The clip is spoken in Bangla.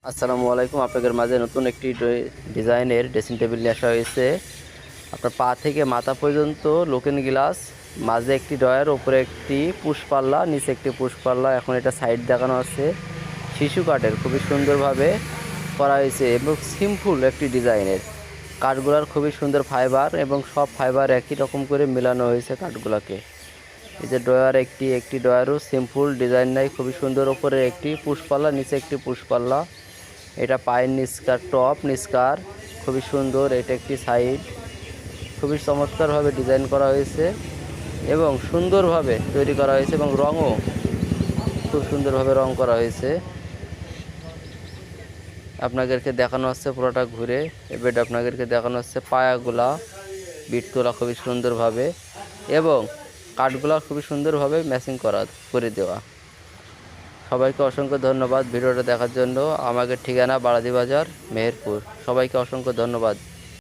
আসসালামু আলাইকুম। আপনাদের মাঝে নতুন একটি ডিজাইনের ড্রেসিং টেবিল নিয়ে আসা হয়েছে। আপনার পা থেকে মাথা পর্যন্ত লুকিং গ্লাস, মাঝে একটি ড্রয়ার, উপরে একটি পুশ পাল্লা, নিচে একটি পুশ পাল্লা। এখন এটা সাইড দেখানো আছে শিশু কাঠের, খুবই সুন্দরভাবে করা হয়েছে এবং সিম্পল একটি ডিজাইনের। কাঠগুলার খুবই সুন্দর ফাইবার এবং সব ফাইবার একই রকম করে মেলানো হয়েছে কাঠগুলাকে। এই যে ড্রয়ার একটি ড্রয়ারও সিম্পল ডিজাইন নাই, খুবই সুন্দর। উপরে একটি পুশ পাল্লা, নিচে একটি পুশ পাল্লা। এটা পায়ের নিচকার টপ নিচকার, খুবই সুন্দর। এটা একটি সাইড, খুবই চমৎকারভাবে ডিজাইন করা হয়েছে এবং সুন্দরভাবে তৈরি করা হয়েছে এবং রঙও খুব সুন্দরভাবে রং করা হয়েছে। আপনাদেরকে দেখানো হচ্ছে পুরোটা ঘুরে। এবার আপনাদেরকে দেখানো হচ্ছে পায়াগুলা, বিট তোলা খুবই সুন্দরভাবে এবং কাঠগুলা খুবই সুন্দরভাবে ম্যাচিং করে দেওয়া। সবাইকে অসংখ্য ধন্যবাদ ভিডিওটা দেখার জন্য। আমাদের ঠিকানা বারাদি বাজার, মেহেরপুর। সবাইকে অসংখ্য ধন্যবাদ।